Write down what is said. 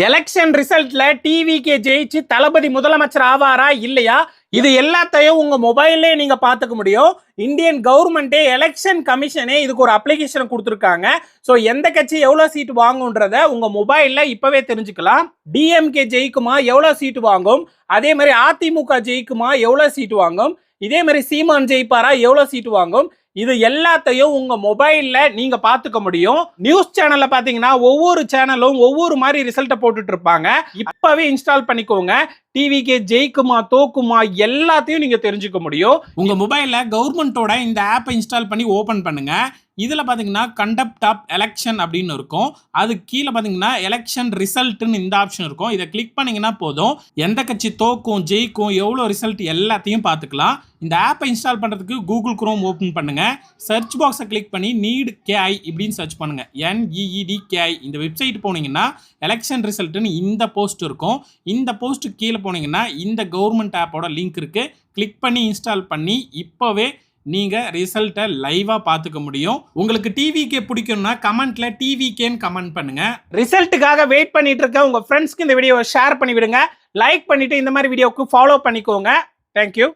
Election ரிசல்ட்ல டிவிக்கு ஜெயிச்சு தளபதி முதலமைச்சர் ஆவாரா இல்லையா? இது எல்லாத்தையும் உங்க மொபைல்லே நீங்க பாத்துக்க முடியும். இந்தியன் கவர்மெண்டே எலெக்ஷன் கமிஷனே இதுக்கு ஒரு அப்ளிகேஷன் கொடுத்துருக்காங்க. ஸோ எந்த கட்சி எவ்வளவு சீட் வாங்கும்ன்றத உங்க மொபைல்ல இப்பவே தெரிஞ்சுக்கலாம். டிஎம்கே ஜெயிக்குமா, எவ்வளவு சீட் வாங்கும்? அதே மாதிரி அதிமுக ஜெயிக்குமா, எவ்வளவு சீட் வாங்கும்? இதே மாதிரி சீமான் ஜெயிப்பாரா, எவ்வளவு சீட் வாங்கும்? இது எல்லாத்தையும் உங்க மொபைல்ல நீங்க பாத்துக்க முடியும். நியூஸ் சேனல்ல பாத்தீங்கன்னா ஒவ்வொரு சேனலும் ஒவ்வொரு மாதிரி ரிசல்ட்டை போட்டுட்டு இருப்பாங்க. இப்பவே இன்ஸ்டால் பண்ணிக்கோங்க. டிவிக்கு ஜெயிக்குமா தோக்குமா எல்லாத்தையும் நீங்க தெரிஞ்சுக்க முடியும். உங்க மொபைல்ல கவர்மெண்டோட இந்த ஆப்பை இன்ஸ்டால் பண்ணி ஓபன் பண்ணுங்க. இதுல பாத்தீங்கன்னா கண்டக்ட் ஆஃப் எலெக்ஷன் அப்படின்னு இருக்கும். அது கீழே பாத்தீங்கன்னா எலெக்ஷன் ரிசல்ட்னு இந்த ஆப்ஷன் இருக்கும். இதை கிளிக் பண்ணீங்கன்னா போதும், எந்த கட்சி தோக்கும் ஜெயிக்கும் எவ்வளவு ரிசல்ட் எல்லாத்தையும் பார்த்துக்கலாம். இந்த ஆப்பை இன்ஸ்டால் பண்றதுக்கு கூகுள் குரோம் ஓபன் பண்ணுங்க. சர்ச் பாக்ஸை கிளிக் பண்ணி நீட் கேஐ இப்படின்னு சர்ச் பண்ணுங்க. NEEDKI இந்த வெப்சைட் போனீங்கன்னா எலெக்ஷன் ரிசல்ட்னு இந்த போஸ்ட் இருக்கும். இந்த போஸ்ட் கீழே போனீங்கன்னா இந்த கவர்மெண்ட் ஆப்போட லிங்க் இருக்கு. கிளிக் பண்ணி இன்ஸ்டால் பண்ணி இப்பவே நீங்க ரிசல்ட்டை லைவா பார்த்துக்க முடியும். உங்களுக்கு டிவிகே பிடிக்கும்னா கமெண்ட்ல டிவிகேன்னு கமெண்ட் பண்ணுங்க. ரிசல்ட்டுக்காக வெயிட் பண்ணிட்டு இருக்க உங்க ஃப்ரெண்ட்ஸ்க்கு இந்த வீடியோவை ஷேர் பண்ணி விடுங்க. லைக் பண்ணிட்டு இந்த மாதிரி வீடியோக்கு ஃபாலோ பண்ணிக்கோங்க. தேங்க்யூ.